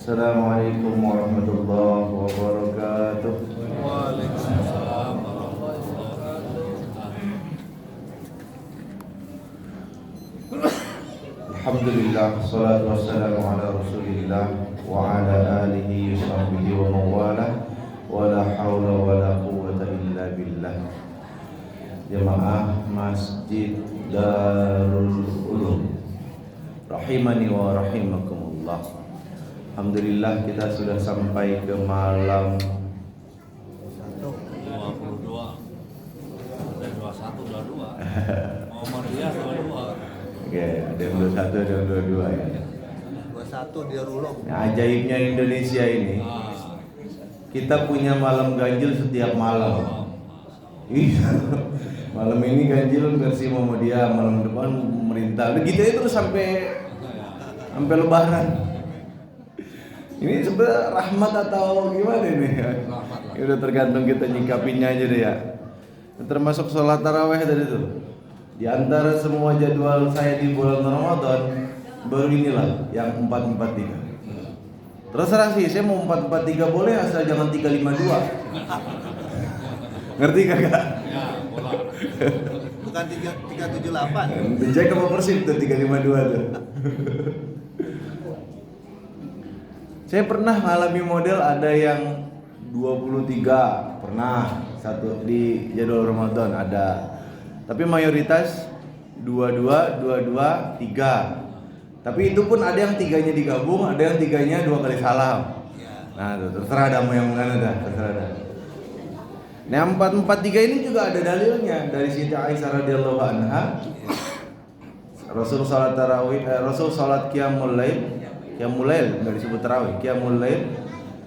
Assalamualaikum warahmatullahi wabarakatuh. Waalaikumsalam warahmatullahi wabarakatuh. Alhamdulillah, salatu wassalamu ala rasulillah wa ala alihi sahbihi wa mawalah, wa la hawla wa la quwwata illa billah. Jamaah Masjid Darul Ulum rahimani wa rahimakumullah. Alhamdulillah kita sudah sampai ke malam 22 ada 21 22 Muhammadiyah 22. Oke, ada yang 21, ada yang 22 ya. 21 dia rulong. Nah, ajaibnya Indonesia ini, kita punya malam ganjil setiap malam. Iya, malam ini ganjil versi Muhammadiyah, malam depan pemerintah. Begitu itu terus sampai Lebaran. Ini sebenarnya rahmat atau gimana ini? Rahmat lah. Ya udah tergantung kita nyikapinya aja deh ya. Termasuk sholat taraweh tadi tuh. Di antara semua jadwal saya di bulan Ramadan, baru inilah yang 443. Terserah sih, saya mau 443 boleh asal jangan 352. Ngerti kagak? Ya, bola. Bukan 378. Cek sama Persib tuh 352 tuh. Saya pernah mengalami model ada yang 23, pernah satu di jadwal Ramadan ada. Tapi mayoritas 22, 22, 3. Tapi itu pun ada yang tiganya digabung, ada yang tiganya 2 kali salam. Nah, tuh, terserah ada mau yang mana dah, terserah dah. Nah, 443 ini juga ada dalilnya dari Siti Aisyah radhiyallahu anha. Rasul salat tarawih, Rasul salat qiyamul lail, enggak disebut tarawih, qiyamul lail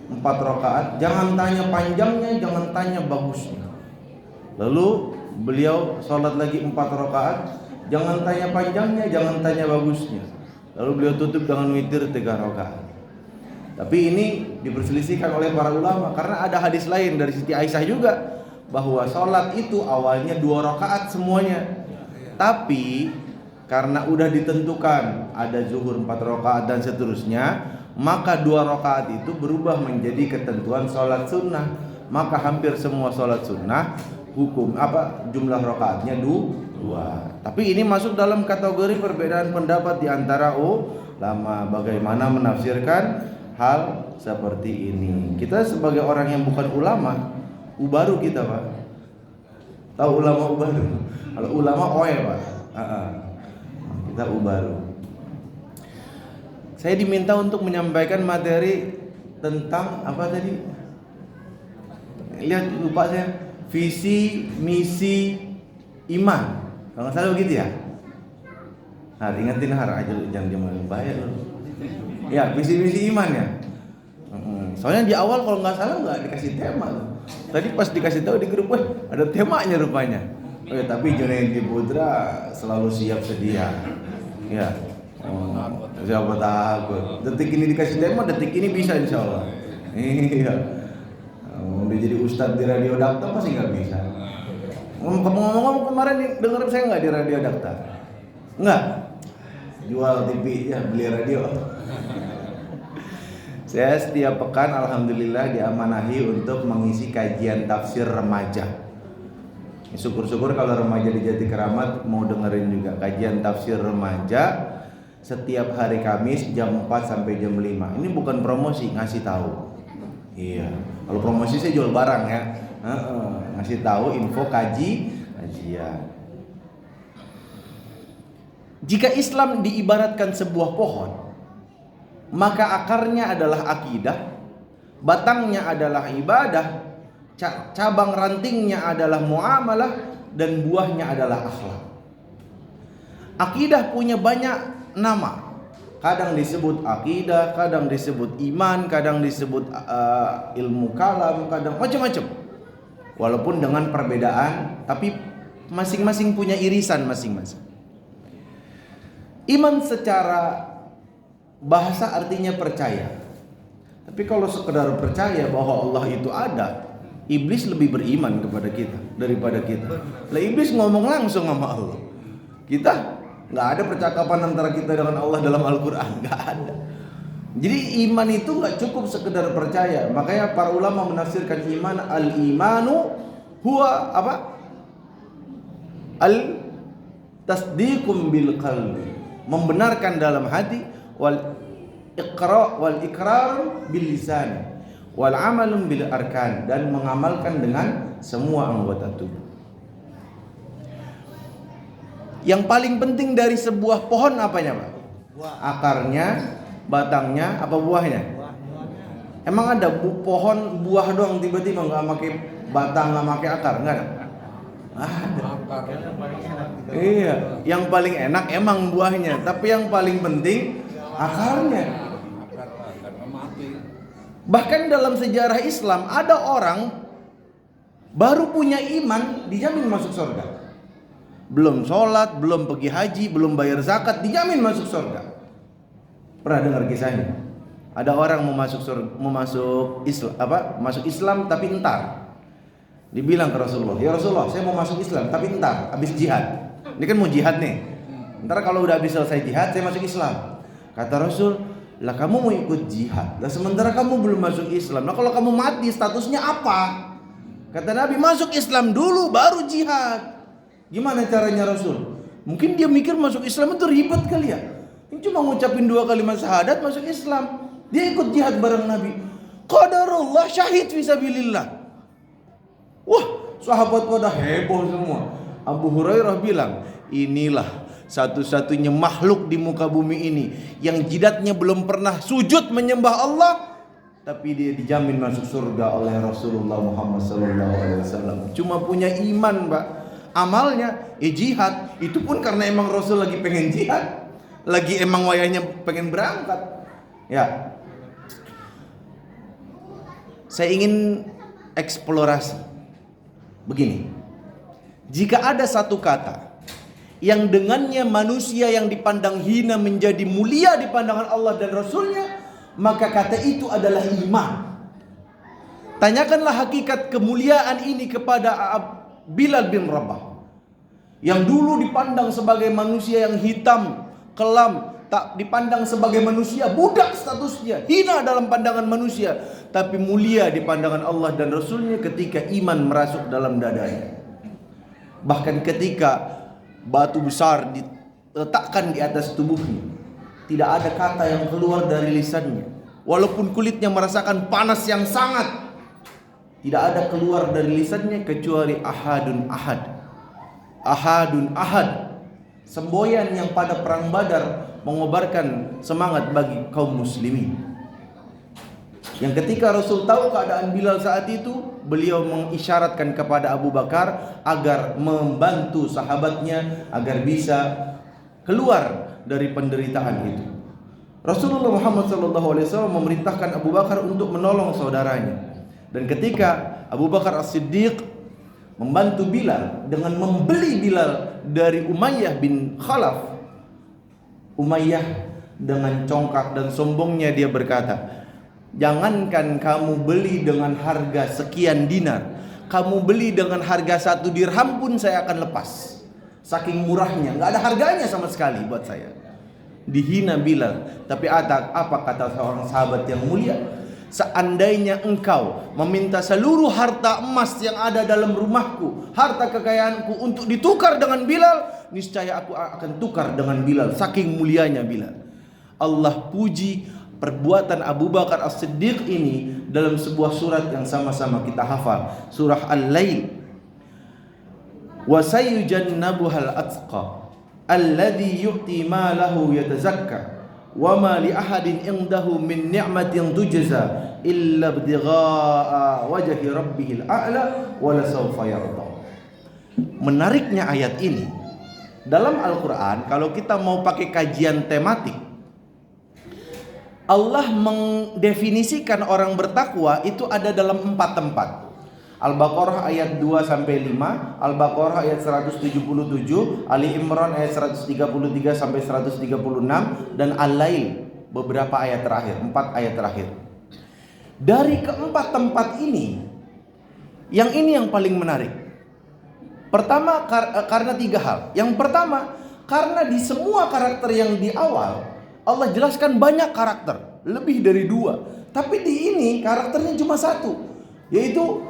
4 rakaat. Jangan tanya panjangnya, jangan tanya bagusnya. Lalu beliau salat lagi 4 rakaat, jangan tanya panjangnya, jangan tanya bagusnya. Lalu beliau tutup dengan witir 3 rakaat. Tapi ini diperselisihkan oleh para ulama karena ada hadis lain dari Siti Aisyah juga bahwa salat itu awalnya 2 rakaat semuanya. Tapi karena udah ditentukan ada zuhur 4 rakaat dan seterusnya, maka 2 rakaat itu berubah menjadi ketentuan salat sunnah. Maka hampir semua salat sunnah jumlah rakaatnya 2. Tapi ini masuk dalam kategori perbedaan pendapat di antara ulama bagaimana menafsirkan hal seperti ini. Kita sebagai orang yang bukan ulama, ubaru kita, Pak. Tahu ulama ubaru? Kalau ulama oe, Pak. Kita ubaru. Saya diminta untuk menyampaikan materi tentang apa tadi? Lihat lupa saya. Visi misi iman. Kalau nggak salah begitu ya. Har, ingetin Har aja jangan bayar loh. Ya, visi misi iman ya. Soalnya di awal kalau nggak salah nggak dikasih tema loh. Tadi pas dikasih tahu di grup, ada temanya rupanya. Oh ya, tapi Junaidi Putra selalu siap sedia. Ya, siapa takut. Detik ini dikasih tema, detik ini bisa insya Allah. Iya. Udah jadi ustadz di Radio Dakta pasti nggak bisa. Ngomong-ngomong kemarin denger saya nggak di Radio Dakta? Nggak. Jual TV ya, beli radio. Saya setiap pekan alhamdulillah diamanahi untuk mengisi kajian tafsir remaja. Syukur-syukur kalau remaja di Jati Keramat mau dengerin juga kajian tafsir remaja setiap hari Kamis jam 4 sampai jam 5. Ini bukan promosi, ngasih tahu. Iya. Kalau promosi saya jual barang ya. Ngasih tahu info kajian. Jika Islam diibaratkan sebuah pohon, maka akarnya adalah akidah, batangnya adalah ibadah, cabang rantingnya adalah muamalah, dan buahnya adalah akhlak. Akidah punya banyak nama. Kadang disebut akidah, kadang disebut iman, kadang disebut ilmu kalam, kadang macam-macam. Walaupun dengan perbedaan, tapi masing-masing punya irisan masing-masing. Iman secara bahasa artinya percaya. Tapi kalau sekedar percaya bahwa Allah itu ada, iblis lebih beriman kepada kita daripada kita. Lah iblis ngomong langsung sama Allah. Kita nggak ada percakapan antara kita dengan Allah dalam Al-Quran, nggak ada. Jadi iman itu nggak cukup sekedar percaya. Makanya para ulama menafsirkan iman, al-imanu huwa apa? Al-tasdiqum bil qalbi, membenarkan dalam hati, wal ikrar bil lisan, wal amalun bil arkan, dan mengamalkan dengan semua anggota tubuh. Yang paling penting dari sebuah pohon apanya, Pak? Akarnya, batangnya, apa buahnya? Emang ada pohon buah doang tiba-tiba nggak pakai batang, nggak pakai akar? Nggak ada. Iya, yang paling enak emang buahnya, tapi yang paling penting akarnya. Bahkan dalam sejarah Islam ada orang baru punya iman dijamin masuk surga. Belum sholat, belum pergi haji, belum bayar zakat, dijamin masuk surga. Pernah dengar kisahnya? Ada orang mau masuk Islam, masuk Islam tapi entar. Dibilang ke Rasulullah, ya Rasulullah, saya mau masuk Islam tapi entar, habis jihad. Ini kan mau jihad nih. Ntar kalau udah habis selesai jihad, saya masuk Islam. Kata Rasul, lah kamu mau ikut jihad, lah sementara kamu belum masuk Islam. Nah kalau kamu mati statusnya apa? Kata Nabi, masuk Islam dulu baru jihad. Gimana caranya Rasul? Mungkin dia mikir masuk Islam itu ribet kali ya. Ini cuma ngucapin 2 kalimat syahadat masuk Islam. Dia ikut jihad bareng Nabi. Qadarullah syahid fisabilillah. Wah, sahabat pada heboh semua. Abu Hurairah bilang, inilah satu-satunya makhluk di muka bumi ini yang jidatnya belum pernah sujud menyembah Allah, tapi dia dijamin masuk surga oleh Rasulullah Muhammad SAW. Cuma punya iman, Pak. Amalnya jihad. Itu pun karena emang Rasul lagi pengen jihad, lagi emang wayahnya pengen berangkat. Ya, saya ingin eksplorasi begini. Jika ada satu kata yang dengannya manusia yang dipandang hina menjadi mulia di pandangan Allah dan Rasulnya, maka kata itu adalah iman. Tanyakanlah hakikat kemuliaan ini kepada Bilal bin Rabah, yang dulu dipandang sebagai manusia yang hitam, kelam, tak dipandang sebagai manusia, budak statusnya, hina dalam pandangan manusia, tapi mulia di pandangan Allah dan Rasulnya ketika iman merasuk dalam dadanya. Bahkan ketika batu besar diletakkan di atas tubuhnya, tidak ada kata yang keluar dari lisannya, walaupun kulitnya merasakan panas yang sangat, tidak ada keluar dari lisannya kecuali ahadun ahad. Ahadun ahad, semboyan yang pada perang Badar mengobarkan semangat bagi kaum muslimin. Yang ketika Rasul tahu keadaan Bilal saat itu, beliau mengisyaratkan kepada Abu Bakar agar membantu sahabatnya agar bisa keluar dari penderitaan itu. Rasulullah Muhammad SAW memerintahkan Abu Bakar untuk menolong saudaranya. Dan ketika Abu Bakar As-Siddiq membantu Bilal dengan membeli Bilal dari Umayyah bin Khalaf, Umayyah dengan congkak dan sombongnya dia berkata, jangankan kamu beli dengan harga sekian dinar, kamu beli dengan harga 1 dirham pun saya akan lepas. Saking murahnya, nggak ada harganya sama sekali buat saya. Dihina Bilal. Tapi apa kata seorang sahabat yang mulia? Seandainya engkau meminta seluruh harta emas yang ada dalam rumahku, harta kekayaanku untuk ditukar dengan Bilal, niscaya aku akan tukar dengan Bilal. Saking mulianya Bilal. Allah puji perbuatan Abu Bakar As-Siddiq ini dalam sebuah surat yang sama-sama kita hafal, surah Al-Lail. Wa sayyujannabuhal atqa alladhi yu'ti malahu yatazakka wa ma li ahadin indahu min ni'matin tujza illa ibtigha'a wajhi rabbihil a'la wa la sawfa yarda. Menariknya ayat ini dalam Al-Qur'an, kalau kita mau pakai kajian tematik, Allah mendefinisikan orang bertakwa itu ada dalam 4 tempat. Al-Baqarah ayat 2 sampai 5, Al-Baqarah ayat 177, Ali Imran ayat 133 sampai 136, dan Al-Lail beberapa ayat terakhir, 4 ayat terakhir. Dari keempat tempat ini, yang ini yang paling menarik. Pertama karena 3 hal. Yang pertama, karena di semua karakter yang di awal Allah jelaskan banyak karakter, lebih dari 2. Tapi di ini karakternya cuma 1, yaitu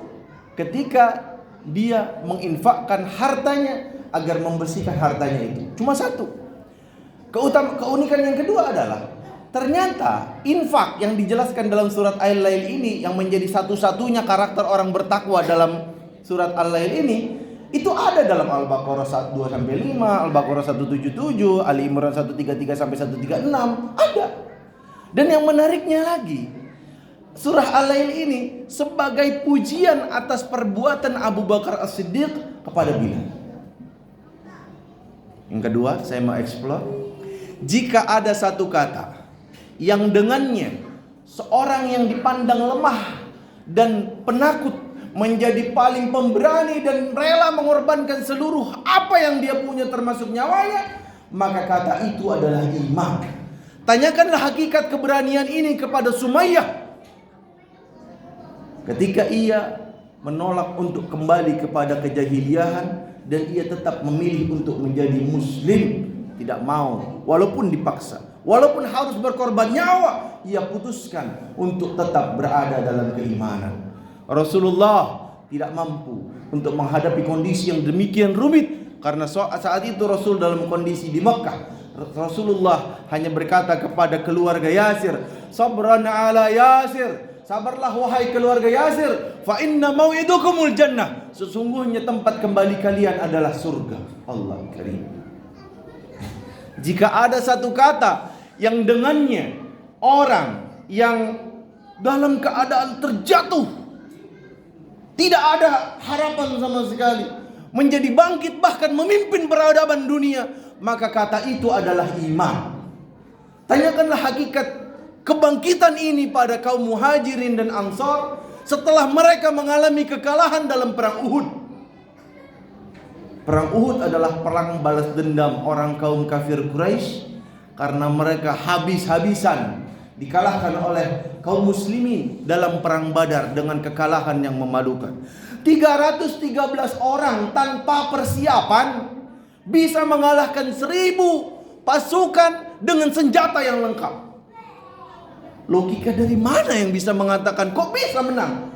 ketika dia menginfakkan hartanya agar membersihkan hartanya itu. Cuma 1. Keunikan yang kedua adalah ternyata infak yang dijelaskan dalam surat Al-Lail ini, yang menjadi satu-satunya karakter orang bertakwa dalam surat Al-Lail ini, itu ada dalam Al-Baqarah 2-5, Al-Baqarah 177, Ali Imran 133 sampai 136, ada. Dan yang menariknya lagi, surah Al-Lail ini sebagai pujian atas perbuatan Abu Bakar As-Siddiq kepada Bilal. Yang kedua, saya mau explore. Jika ada satu kata yang dengannya seorang yang dipandang lemah dan penakut menjadi paling pemberani dan rela mengorbankan seluruh apa yang dia punya termasuk nyawanya, maka kata itu adalah iman. Tanyakanlah hakikat keberanian ini kepada Sumayyah ketika ia menolak untuk kembali kepada kejahiliahan dan ia tetap memilih untuk menjadi muslim, tidak mau walaupun dipaksa, walaupun harus berkorban nyawa, ia putuskan untuk tetap berada dalam keimanan. Rasulullah tidak mampu untuk menghadapi kondisi yang demikian rumit, karena saat itu Rasul dalam kondisi di Mekah. Rasulullah hanya berkata kepada keluarga Yasir, sabran ala Yasir, sabarlah wahai keluarga Yasir, fa inna mau'idukumul jannah, sesungguhnya tempat kembali kalian adalah surga. Allah karim. Jika ada satu kata yang dengannya orang yang dalam keadaan terjatuh, tidak ada harapan sama sekali, menjadi bangkit bahkan memimpin peradaban dunia, maka kata itu adalah iman. Tanyakanlah hakikat kebangkitan ini pada kaum Muhajirin dan Ansar setelah mereka mengalami kekalahan dalam perang Uhud. Perang Uhud adalah perang balas dendam orang kaum kafir Quraisy karena mereka habis-habisan dikalahkan oleh kaum muslimin dalam perang Badar dengan kekalahan yang memalukan. 313 orang tanpa persiapan bisa mengalahkan 1000 pasukan dengan senjata yang lengkap. Logika dari mana yang bisa mengatakan kok bisa menang?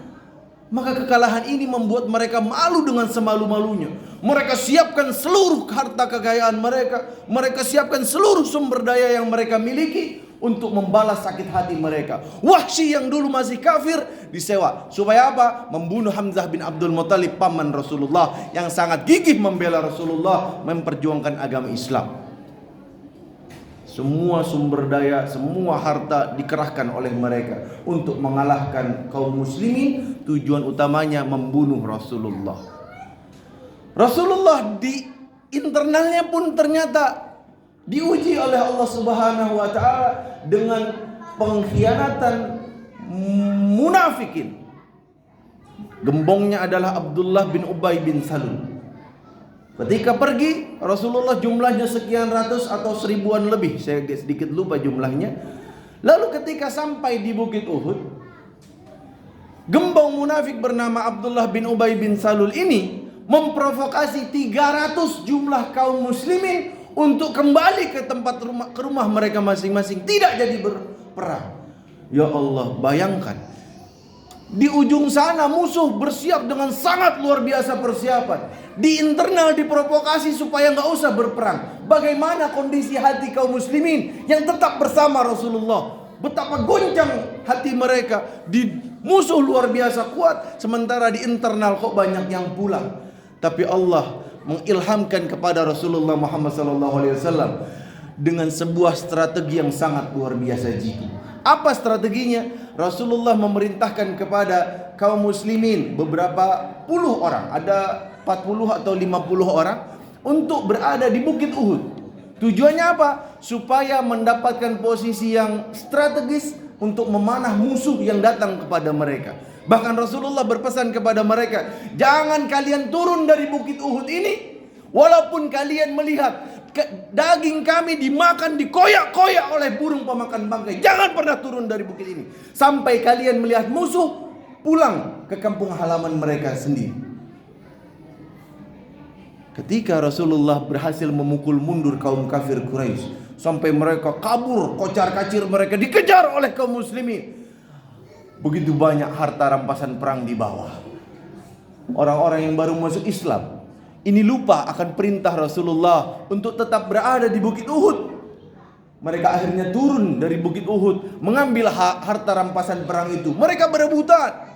Maka kekalahan ini membuat mereka malu dengan semalu-malunya. Mereka siapkan seluruh harta kekayaan mereka, mereka siapkan seluruh sumber daya yang mereka miliki untuk membalas sakit hati mereka. Wahsy yang dulu masih kafir disewa supaya apa? Membunuh Hamzah bin Abdul Muthalib, paman Rasulullah yang sangat gigih membela Rasulullah, memperjuangkan agama Islam. Semua sumber daya, semua harta dikerahkan oleh mereka untuk mengalahkan kaum muslimin. Tujuan utamanya membunuh Rasulullah. Rasulullah di internalnya pun ternyata diuji oleh Allah Subhanahu wa taala dengan pengkhianatan munafikin. Gembongnya adalah Abdullah bin Ubay bin Salul. Ketika pergi, Rasulullah jumlahnya sekian ratus atau seribuan lebih, saya sedikit lupa jumlahnya. Lalu ketika sampai di Bukit Uhud, gembong munafik bernama Abdullah bin Ubay bin Salul ini memprovokasi 300 jumlah kaum muslimin untuk kembali ke rumah mereka masing-masing, tidak jadi berperang. Ya Allah, bayangkan di ujung sana musuh bersiap dengan sangat luar biasa persiapan. Di internal diprovokasi supaya nggak usah berperang. Bagaimana kondisi hati kaum muslimin yang tetap bersama Rasulullah? Betapa goncang hati mereka. Di musuh luar biasa kuat, sementara di internal kok banyak yang pulang. Tapi Allah mengilhamkan kepada Rasulullah Muhammad SAW dengan sebuah strategi yang sangat luar biasa jitu. Apa strateginya? Rasulullah memerintahkan kepada kaum muslimin beberapa puluh orang, ada 40 atau 50 orang, untuk berada di Bukit Uhud. Tujuannya apa? Supaya mendapatkan posisi yang strategis untuk memanah musuh yang datang kepada mereka. Bahkan Rasulullah berpesan kepada mereka, jangan kalian turun dari Bukit Uhud ini walaupun kalian melihat daging kami dimakan, dikoyak-koyak oleh burung pemakan bangkai. Jangan pernah turun dari bukit ini sampai kalian melihat musuh pulang ke kampung halaman mereka sendiri. Ketika Rasulullah berhasil memukul mundur kaum kafir Quraisy, sampai mereka kabur, kocar-kacir mereka dikejar oleh kaum muslimin. Begitu banyak harta rampasan perang di bawah. Orang-orang yang baru masuk Islam ini lupa akan perintah Rasulullah untuk tetap berada di Bukit Uhud. Mereka akhirnya turun dari Bukit Uhud, mengambil harta rampasan perang itu. Mereka berebutan.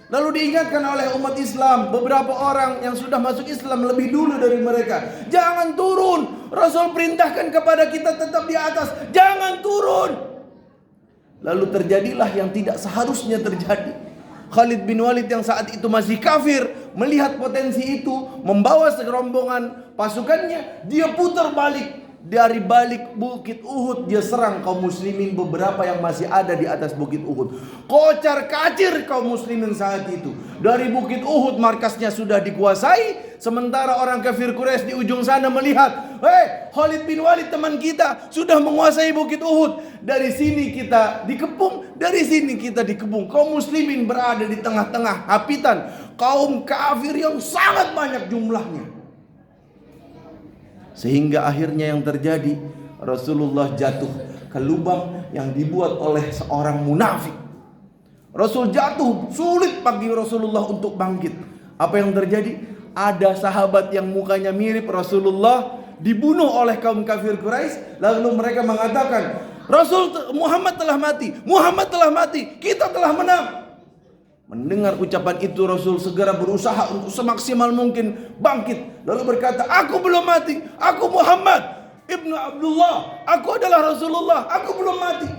Lalu diingatkan oleh umat Islam, beberapa orang yang sudah masuk Islam lebih dulu dari mereka, jangan turun. Rasul perintahkan kepada kita tetap di atas, jangan turun. Lalu terjadilah yang tidak seharusnya terjadi. Khalid bin Walid yang saat itu masih kafir, melihat potensi itu, membawa serombongan pasukannya, dia putar balik. Dari balik Bukit Uhud dia serang kaum muslimin beberapa yang masih ada di atas Bukit Uhud. Kocar kacir kaum muslimin saat itu. Dari Bukit Uhud markasnya sudah dikuasai, sementara orang kafir Quraisy di ujung sana melihat, "Hei, Khalid bin Walid teman kita sudah menguasai Bukit Uhud. Dari sini kita dikepung, dari sini kita dikepung." Kaum muslimin berada di tengah-tengah hapitan kaum kafir yang sangat banyak jumlahnya. Sehingga akhirnya yang terjadi, Rasulullah jatuh ke lubang yang dibuat oleh seorang munafik. Rasul jatuh, sulit bagi Rasulullah untuk bangkit. Apa yang terjadi? Ada sahabat yang mukanya mirip Rasulullah dibunuh oleh kaum kafir Quraisy. Lalu mereka mengatakan, Muhammad telah mati, Muhammad telah mati, kita telah menang. Mendengar ucapan itu, Rasul segera berusaha untuk semaksimal mungkin bangkit. Lalu berkata, aku belum mati, aku Muhammad Ibnu Abdullah, aku adalah Rasulullah, aku belum mati.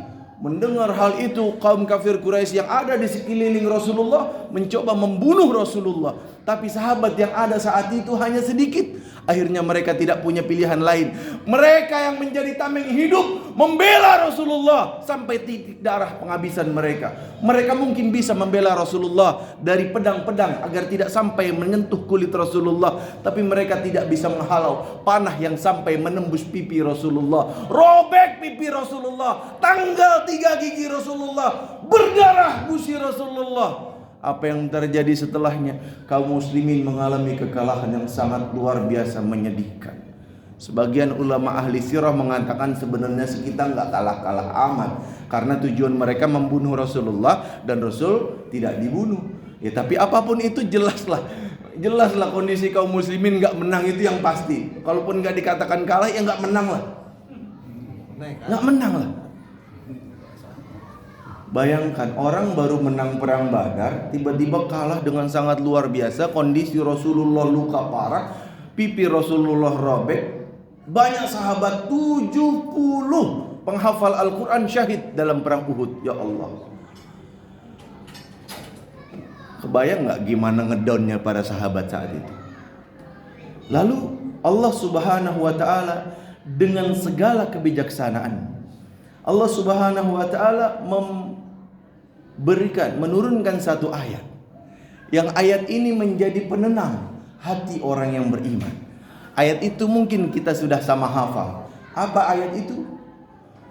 Mendengar hal itu, kaum kafir Quraisy yang ada di sekeliling Rasulullah mencoba membunuh Rasulullah. Tapi sahabat yang ada saat itu hanya sedikit. Akhirnya mereka tidak punya pilihan lain. Mereka yang menjadi tameng hidup membela Rasulullah sampai titik darah penghabisan mereka. Mereka mungkin bisa membela Rasulullah dari pedang-pedang agar tidak sampai menyentuh kulit Rasulullah, tapi mereka tidak bisa menghalau panah yang sampai menembus pipi Rasulullah. Robek pipi Rasulullah, tanggal 3 gigi Rasulullah, berdarah gusi Rasulullah. Apa yang terjadi setelahnya? Kaum muslimin mengalami kekalahan yang sangat luar biasa menyedihkan. Sebagian ulama ahli sirah mengatakan sebenarnya kita nggak kalah-kalah amat, karena tujuan mereka membunuh Rasulullah dan Rasul tidak dibunuh. Ya tapi apapun itu jelaslah kondisi kaum muslimin nggak menang itu yang pasti. Kalaupun nggak dikatakan kalah ya nggak menang lah, nggak menang lah. Bayangkan orang baru menang perang Badar, tiba-tiba kalah dengan sangat luar biasa. Kondisi Rasulullah luka parah, pipi Rasulullah robek. Banyak sahabat 70 penghafal Al-Quran syahid dalam perang Uhud. Ya Allah, kebayang gak gimana ngedownnya para sahabat saat itu. Lalu Allah subhanahu wa ta'ala dengan segala kebijaksanaan, Allah subhanahu wa ta'ala menurunkan satu ayat, yang ayat ini menjadi penenang hati orang yang beriman. Ayat itu mungkin kita sudah sama hafal. Apa ayat itu?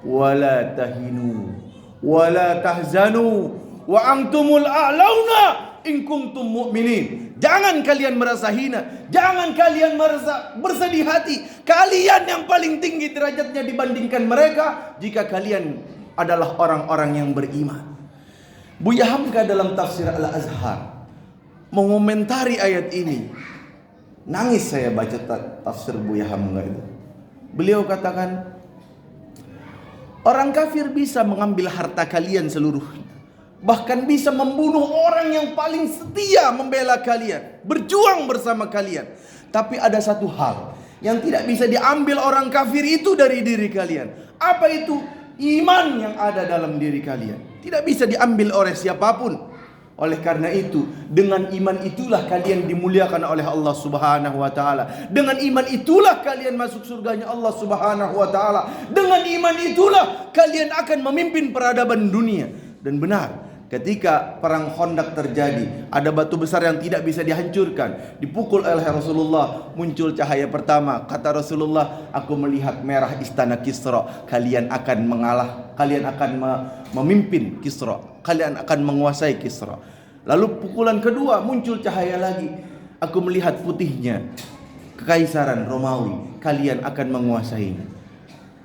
Wala tahinu wala tahzanu wa antumul a'launa in kuntum mu'minin. Jangan kalian merasa hina, jangan kalian merasa bersedih hati. Kalian yang paling tinggi derajatnya dibandingkan mereka jika kalian adalah orang-orang yang beriman. Buya Hamka dalam tafsir Al-Azhar mengomentari ayat ini. Nangis saya baca tafsir Buya Hamka itu. Beliau katakan, orang kafir bisa mengambil harta kalian seluruhnya, bahkan bisa membunuh orang yang paling setia membela kalian, berjuang bersama kalian. Tapi ada satu hal yang tidak bisa diambil orang kafir itu dari diri kalian. Apa itu? Iman yang ada dalam diri kalian. Tidak bisa diambil oleh siapapun. Oleh karena itu, dengan iman itulah kalian dimuliakan oleh Allah subhanahu wa ta'ala. Dengan iman itulah kalian masuk surganya Allah subhanahu wa ta'ala. Dengan iman itulah kalian akan memimpin peradaban dunia. Dan benar, ketika perang Khandaq terjadi, ada batu besar yang tidak bisa dihancurkan, dipukul oleh Rasulullah, muncul cahaya pertama. Kata Rasulullah, aku melihat merah istana Kisra. Kalian akan mengalah, kalian akan memimpin Kisra, kalian akan menguasai Kisra. Lalu pukulan kedua, muncul cahaya lagi, aku melihat putihnya Kekaisaran Romawi, kalian akan menguasainya.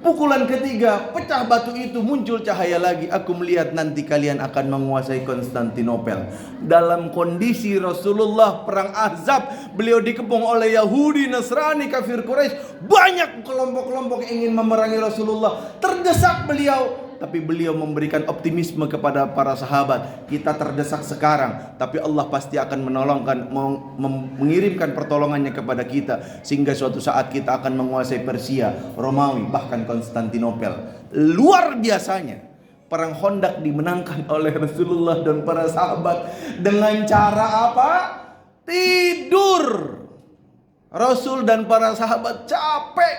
Pukulan ketiga, pecah batu itu, muncul cahaya lagi. Aku melihat nanti kalian akan menguasai Konstantinopel. Dalam kondisi Rasulullah perang Ahzab, beliau dikepung oleh Yahudi, Nasrani, kafir Quraisy. Banyak kelompok-kelompok yang ingin memerangi Rasulullah. Terdesak beliau, tapi beliau memberikan optimisme kepada para sahabat. Kita terdesak sekarang, tapi Allah pasti akan menolongkan, mengirimkan pertolongannya kepada kita, sehingga suatu saat kita akan menguasai Persia, Romawi, bahkan Konstantinopel. Luar biasanya perang Khandaq dimenangkan oleh Rasulullah dan para sahabat dengan cara apa? Tidur. Rasul dan para sahabat capek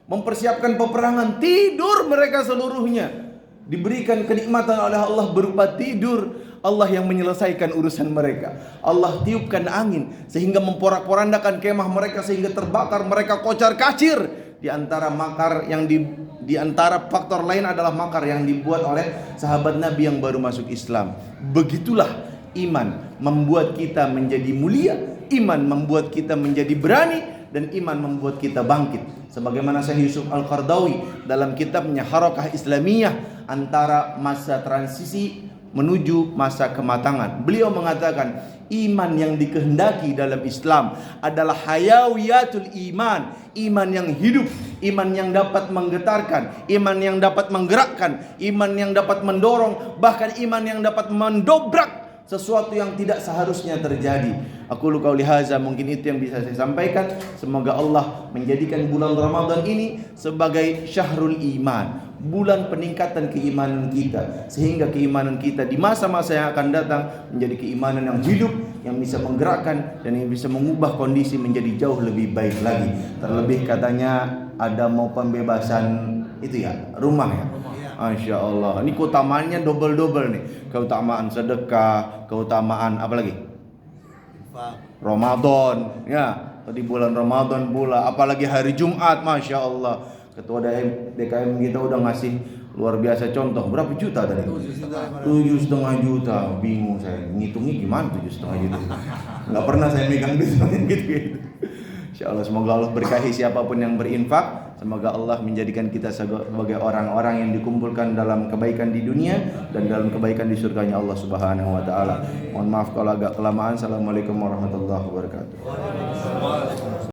mempersiapkan peperangan, tidur mereka seluruhnya. Diberikan kenikmatan oleh Allah berupa tidur. Allah yang menyelesaikan urusan mereka. Allah tiupkan angin sehingga memporak-porandakan kemah mereka, sehingga terbakar, mereka kocar kacir. Di antara makar yang di antara faktor lain adalah makar yang dibuat oleh sahabat Nabi yang baru masuk Islam. Begitulah iman membuat kita menjadi mulia, iman membuat kita menjadi berani, dan iman membuat kita bangkit. Sebagaimana Syekh Yusuf Al-Qaradawi dalam kitabnya Harakah Islamiyah, antara masa transisi menuju masa kematangan, beliau mengatakan iman yang dikehendaki dalam Islam adalah hayawiyatul iman, iman yang hidup, iman yang dapat menggetarkan, iman yang dapat menggerakkan, iman yang dapat mendorong, bahkan iman yang dapat mendobrak sesuatu yang tidak seharusnya terjadi. Aku qauli hadza, mungkin itu yang bisa saya sampaikan. Semoga Allah menjadikan bulan Ramadan ini sebagai syahrul iman, bulan peningkatan keimanan kita, sehingga keimanan kita di masa-masa yang akan datang menjadi keimanan yang hidup, yang bisa menggerakkan dan yang bisa mengubah kondisi menjadi jauh lebih baik lagi. Terlebih katanya ada mau pembebasan itu ya, rumah ya. Masya Allah, ini keutamaannya double-double nih. Keutamaan sedekah, keutamaan apa lagi? Ramadan, ya. Tadi bulan Ramadan pula, apalagi hari Jumat, Masya Allah. Ketua DKM kita udah ngasih luar biasa contoh. Berapa juta tadi? 7,5 juta. Bingung saya, ngitungnya gimana 7,5 juta? Nggak pernah saya megang duit gitu. Insya Allah, semoga Allah berkahi siapapun yang berinfak. Semoga Allah menjadikan kita sebagai orang-orang yang dikumpulkan dalam kebaikan di dunia dan dalam kebaikan di surganya Allah Subhanahu wa taala. Mohon maaf kalau agak kelamaan. Assalamualaikum warahmatullahi wabarakatuh.